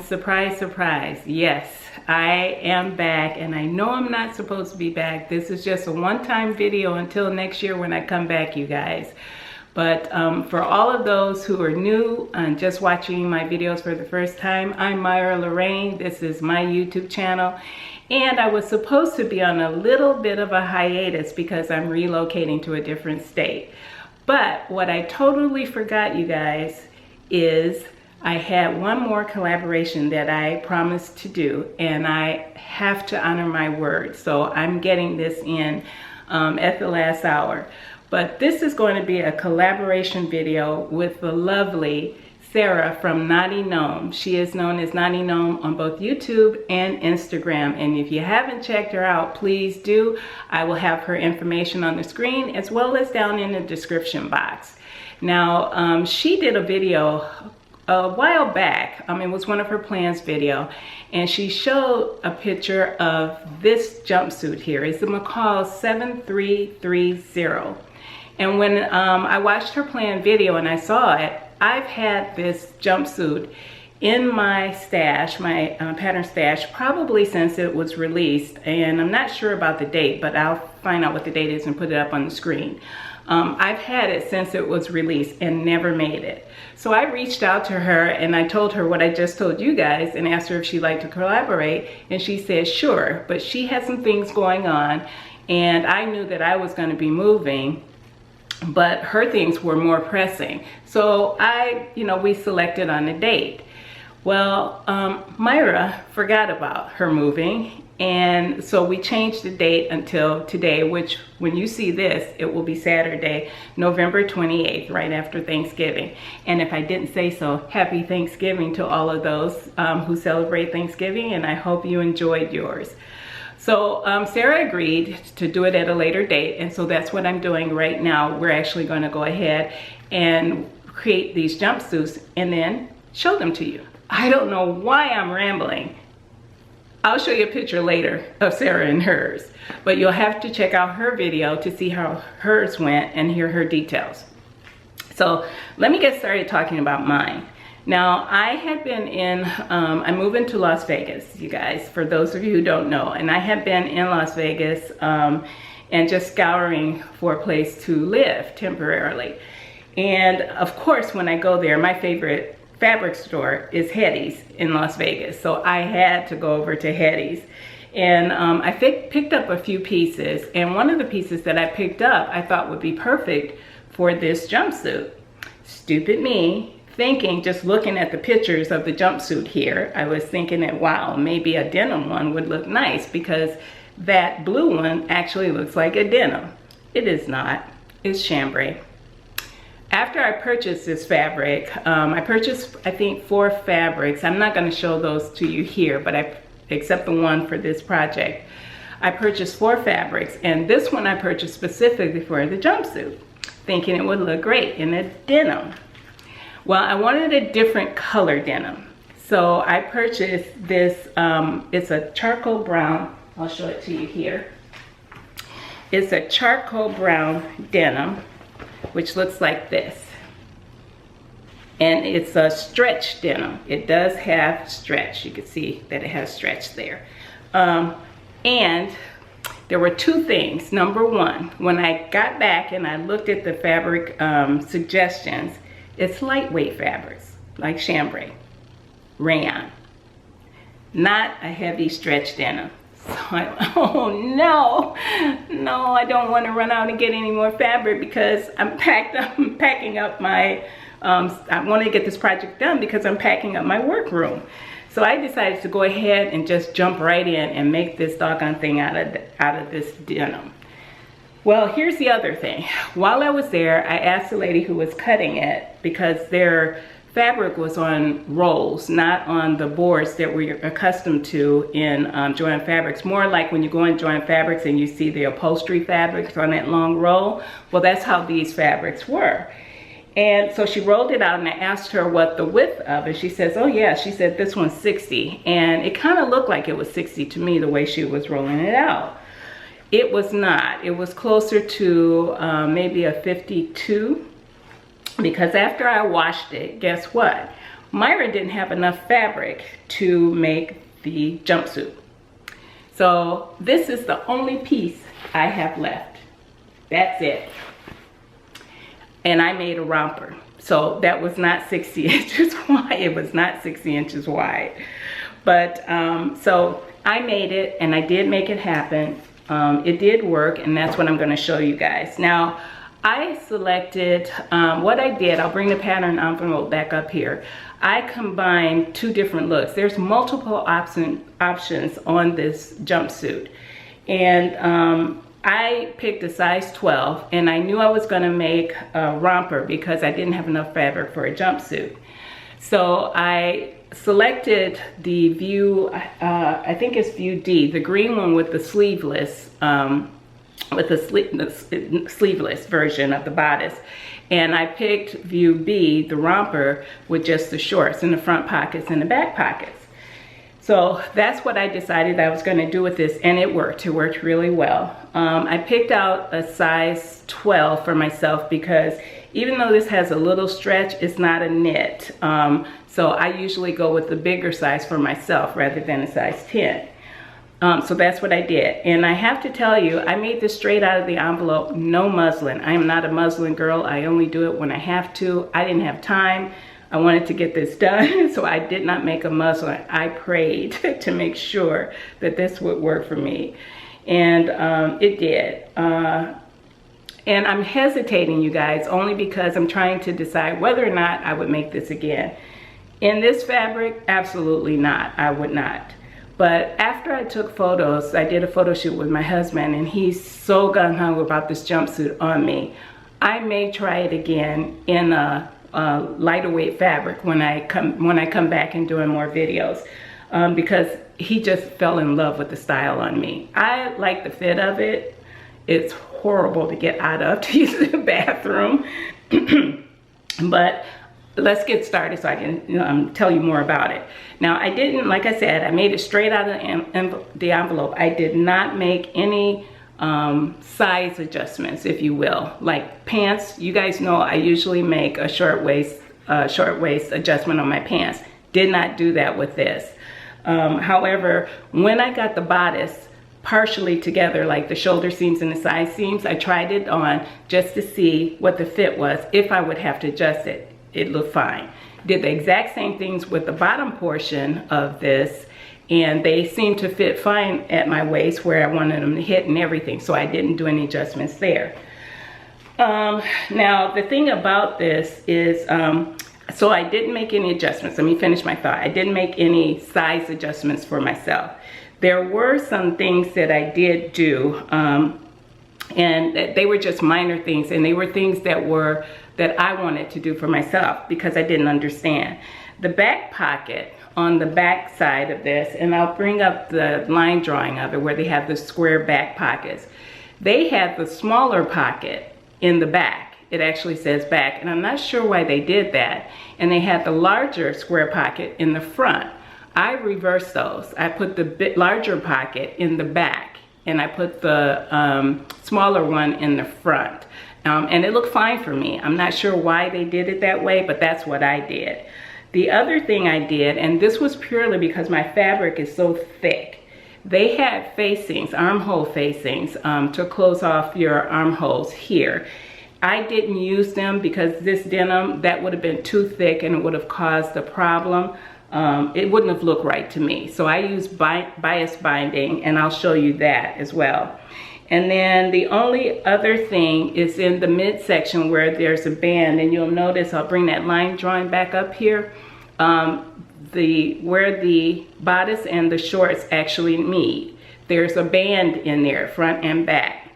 surprise, surprise, yes, I am back, and I know I'm not supposed to be back. This is just a one-time video until next year when I come back, you guys. But for all of those who are new and just watching my videos for the first time, I'm Myra Lorraine. This is my YouTube channel. And I was supposed to be on a little bit of a hiatus because I'm relocating to a different state. But what I totally forgot, you guys, is I had one more collaboration that I promised to do, and I have to honor my word. So I'm getting this in at the last hour. But this is going to be a collaboration video with the lovely Sarah from Naughty Gnome. She is known as Naughty Gnome on both YouTube and Instagram. And if you haven't checked her out, please do. I will have her information on the screen as well as down in the description box. Now, she did a video a while back. It was one of her plans video, and she showed a picture of this jumpsuit here. It's the McCalls 7330. And when I watched her plan video and I saw it, I've had this jumpsuit in my stash, my pattern stash, probably since it was released. And I'm not sure about the date, but I'll find out what the date is and put it up on the screen. I've had it since it was released and never made it. So I reached out to her and I told her what I just told you guys and asked her if she'd like to collaborate. And she said, sure, but she had some things going on and I knew that I was going to be moving, but her things were more pressing. So we selected on a date. Well, Myra forgot about her moving, and so we changed the date until today, which when you see this, it will be Saturday, November 28th, right after Thanksgiving. And if I didn't say so, happy Thanksgiving to all of those who celebrate Thanksgiving, and I hope you enjoyed yours. So Sarah agreed to do it at a later date, and so that's what I'm doing right now. We're actually going to go ahead and create these jumpsuits and then show them to you. I don't know why I'm rambling. I'll show you a picture later of Sarah and hers, but you'll have to check out her video to see how hers went and hear her details. So let me get started talking about mine. Now, I had been I'm moving to Las Vegas, you guys, for those of you who don't know, and I have been in Las Vegas and just scouring for a place to live temporarily. And of course, when I go there, my favorite fabric store is Hetty's in Las Vegas. So I had to go over to Hetty's. And I picked up a few pieces. And one of the pieces that I picked up, I thought would be perfect for this jumpsuit. Stupid me, thinking, just looking at the pictures of the jumpsuit here, I was thinking that, wow, maybe a denim one would look nice because that blue one actually looks like a denim. It is not, it's chambray. After I purchased this fabric, I purchased, I think, 4 fabrics. I'm not going to show those to you here, but except the one for this project. I purchased 4 fabrics, and this one I purchased specifically for the jumpsuit, thinking it would look great in a denim. Well, I wanted a different color denim. So I purchased this, it's a charcoal brown. I'll show it to you here. It's a charcoal brown denim, which looks like this. And it's a stretch denim. It does have stretch. You can see that it has stretch there. And there were 2 things. Number one, when I got back and I looked at the fabric suggestions, it's lightweight fabrics, like chambray, rayon, not a heavy stretch denim. So oh no, I don't want to run out and get any more fabric because I'm packing up my, I want to get this project done because I'm packing up my workroom. So I decided to go ahead and just jump right in and make this doggone thing out of this denim. Well, here's the other thing. While I was there, I asked the lady who was cutting it, because their fabric was on rolls, not on the boards that we're accustomed to in Joann Fabrics. More like when you go in Joann Fabrics and you see the upholstery fabrics on that long roll. Well, that's how these fabrics were. And so she rolled it out and I asked her what the width of it. She says, oh yeah, she said this one's 60. And it kind of looked like it was 60 to me, the way she was rolling it out. It was not. It was closer to maybe a 52, because after I washed it, guess what? Myra didn't have enough fabric to make the jumpsuit. So this is the only piece I have left. That's it. And I made a romper. So that was not 60 inches wide. It was not 60 inches wide. But so I made it, and I did make it happen. It did work, and that's what I'm going to show you guys. Now, I selected, what I did, I'll bring the pattern envelope back up here. I combined two different looks. There's multiple options on this jumpsuit. And I picked a size 12, and I knew I was going to make a romper because I didn't have enough fabric for a jumpsuit. So I selected the view, I think it's view D, the green one with the sleeveless, sleeveless version of the bodice. And I picked view B, the romper, with just the shorts in the front pockets and the back pockets. So that's what I decided I was going to do with this, and it worked. It worked really well. I picked out a size 12 for myself because even though this has a little stretch, it's not a knit. So I usually go with the bigger size for myself rather than a size 10. So that's what I did. And I have to tell you, I made this straight out of the envelope, no muslin. I am not a muslin girl. I only do it when I have to. I didn't have time. I wanted to get this done, so I did not make a muslin. I prayed to make sure that this would work for me. And it did. And I'm hesitating, you guys, only because I'm trying to decide whether or not I would make this again. In this fabric, absolutely not. I would not. But after I took photos, I did a photo shoot with my husband, and he's so gung-ho about this jumpsuit on me. I may try it again in a lighter weight fabric when I come back and doing more videos, because he just fell in love with the style on me. I like the fit of it. It's horrible to get out of to use the bathroom. But let's get started so I can tell you more about it. Now, I didn't, like I said, I made it straight out of the envelope. I did not make any size adjustments, if you will. Like pants, you guys know I usually make a short waist adjustment on my pants. Did not do that with this. However, when I got the bodice partially together, like the shoulder seams and the side seams, I tried it on just to see what the fit was, if I would have to adjust it. It looked fine. Did the exact same things with the bottom portion of this, and they seemed to fit fine at my waist where I wanted them to hit and everything, so I didn't do any adjustments there. Now, the thing about this is, so I didn't make any adjustments. Let me finish my thought. I didn't make any size adjustments for myself. There were some things that I did do, and they were just minor things, and they were things that I wanted to do for myself because I didn't understand. The back pocket on the back side of this, and I'll bring up the line drawing of it where they have the square back pockets. They had the smaller pocket in the back. It actually says back, and I'm not sure why they did that. And they had the larger square pocket in the front. I reversed those. I put the bit larger pocket in the back, and I put the smaller one in the front. And it looked fine for me. I'm not sure why they did it that way, but that's what I did. The other thing I did, and this was purely because my fabric is so thick, they had facings, armhole facings, to close off your armholes here. I didn't use them because this denim, that would have been too thick and it would have caused a problem. It wouldn't have looked right to me. So I used bias binding, and I'll show you that as well. And then the only other thing is in the midsection where there's a band, and you'll notice, I'll bring that line drawing back up here, where the bodice and the shorts actually meet. There's a band in there, front and back.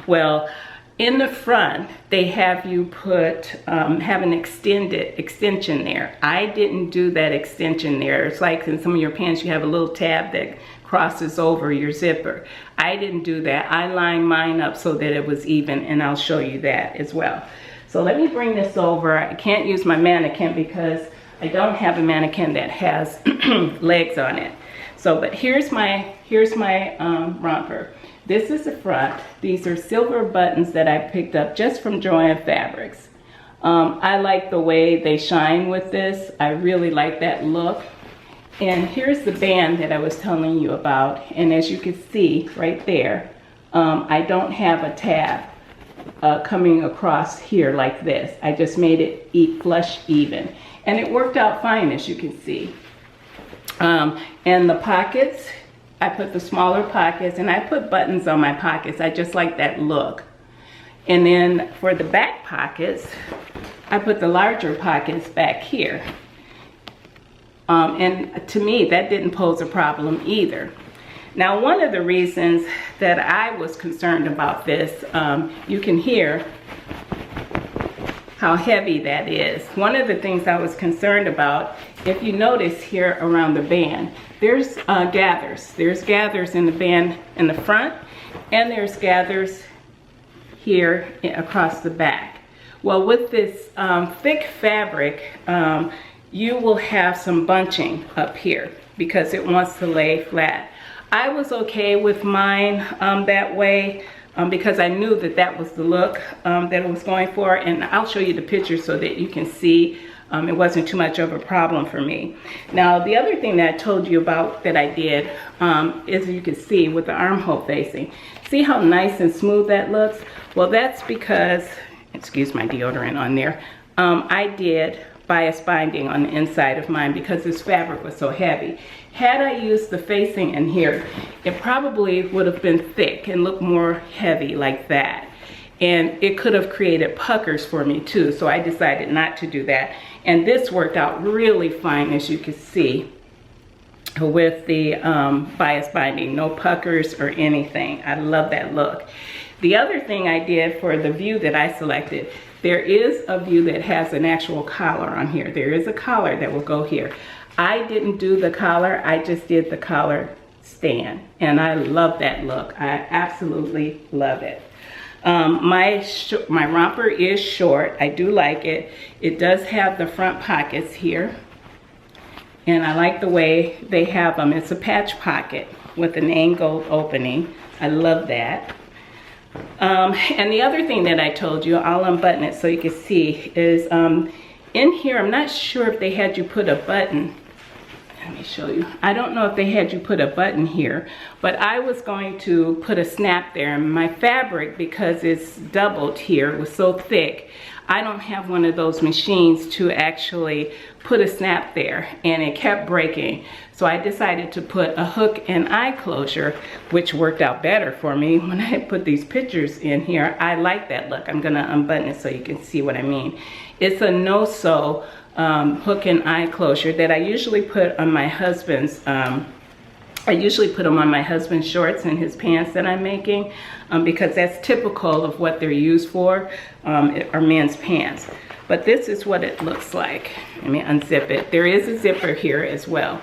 Well, in the front, they have you put, have an extension there. I didn't do that extension there. It's like in some of your pants, you have a little tab that crosses over your zipper. I didn't do that. I lined mine up so that it was even, and I'll show you that as well. So let me bring this over. I can't use my mannequin because I don't have a mannequin that has legs on it. So, but here's my romper. This is the front. These are silver buttons that I picked up just from Joann Fabrics. I like the way they shine with this. I really like that look. And here's the band that I was telling you about. And as you can see right there, I don't have a tab coming across here like this. I just made it flush even. And it worked out fine, as you can see. And the pockets, I put the smaller pockets, and I put buttons on my pockets. I just like that look. And then for the back pockets, I put the larger pockets back here. And to me, that didn't pose a problem either. Now, one of the reasons that I was concerned about this, you can hear how heavy that is. One of the things I was concerned about, if you notice here around the band, there's gathers. There's gathers in the band in the front, and there's gathers here across the back. Well, with this thick fabric, you will have some bunching up here because it wants to lay flat. I was okay with mine that way because I knew that that was the look that it was going for, and I'll show you the picture so that you can see it wasn't too much of a problem for me. Now, the other thing that I told you about that I did is, you can see with the armhole facing. See how nice and smooth that looks? Well, that's because, excuse my deodorant on there, I did bias binding on the inside of mine because this fabric was so heavy. Had I used the facing in here, it probably would have been thick and looked more heavy like that. And it could have created puckers for me too, so I decided not to do that. And this worked out really fine, as you can see, with the bias binding. No puckers or anything. I love that look. The other thing I did for the view that I selected, there is a view that has an actual collar on here. There is a collar that will go here. I didn't do the collar, I just did the collar stand. And I love that look. I absolutely love it. My romper is short. I do like it. It does have the front pockets here. And I like the way they have them. It's a patch pocket with an angled opening. I love that. And the other thing that I told you, I'll unbutton it so you can see, is in here, I'm not sure if they had you put a button. Let me show you. I don't know if they had you put a button here, but I was going to put a snap there. And my fabric, because it's doubled here, was so thick, I don't have one of those machines to actually put a snap there, and it kept breaking. So I decided to put a hook and eye closure, which worked out better for me when I put these pictures in here. I like that look. I'm gonna unbutton it so you can see what I mean. It's a no-sew hook and eye closure that I usually put on my husband's, I usually put them on my husband's shorts and his pants that I'm making because that's typical of what they're used for, are men's pants. But this is what it looks like. Let me unzip it. There is a zipper here as well,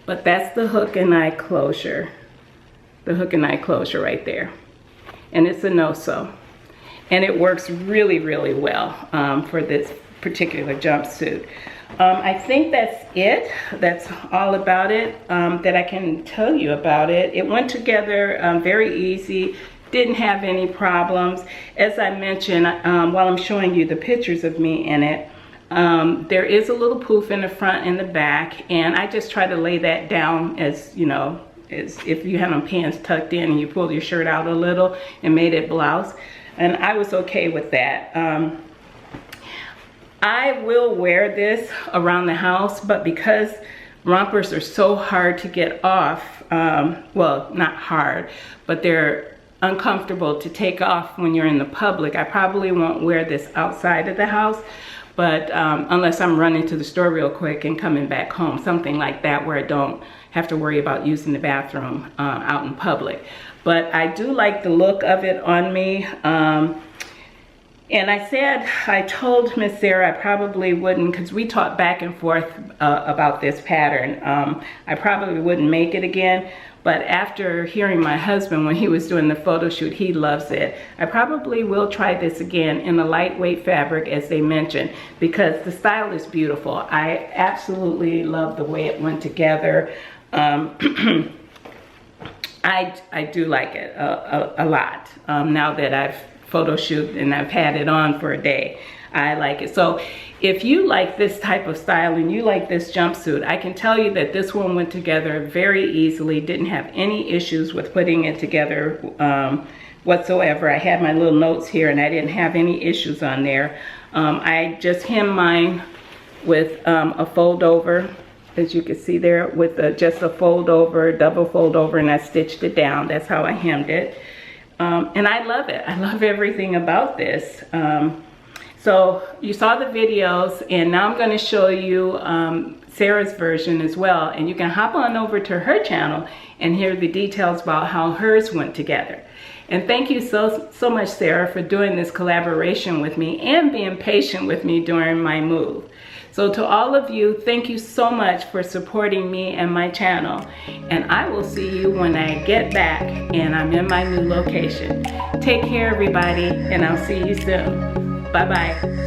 but that's the hook and eye closure. The hook and eye closure right there. And it's a no-sew. And it works really, really well for this particular jumpsuit. I think that's it. That's all about it that I can tell you about it. It went together very easy. Didn't have any problems. As I mentioned, while I'm showing you the pictures of me in it, there is a little poof in the front and the back, and I just try to lay that down as, you know, as if you have them pants tucked in and you pulled your shirt out a little and made it blouse, and I was okay with that. I will wear this around the house, but because rompers are so hard to get off, well, not hard, but they're uncomfortable to take off when you're in the public, I probably won't wear this outside of the house, but unless I'm running to the store real quick and coming back home, something like that where I don't have to worry about using the bathroom out in public. But I do like the look of it on me. And I told Miss Sarah I probably wouldn't, because we talked back and forth about this pattern. I probably wouldn't make it again, but after hearing my husband when he was doing the photo shoot, he loves it. I probably will try this again in a lightweight fabric, as they mentioned, because the style is beautiful. I absolutely love the way it went together. I do like it a lot now that I've photo shoot, and I've had it on for a day. I like it. So if you like this type of style and you like this jumpsuit, I can tell you that this one went together very easily. Didn't have any issues with putting it together whatsoever. I had my little notes here and I didn't have any issues on there. I just hemmed mine with a fold over, as you can see there, with just a fold over, double fold over, and I stitched it down. That's how I hemmed it. And I love it. I love everything about this. So you saw the videos, and now I'm going to show you Sarah's version as well. And you can hop on over to her channel and hear the details about how hers went together. And thank you so much, Sarah, for doing this collaboration with me and being patient with me during my move. So to all of you, thank you so much for supporting me and my channel. And I will see you when I get back and I'm in my new location. Take care, everybody, and I'll see you soon. Bye-bye.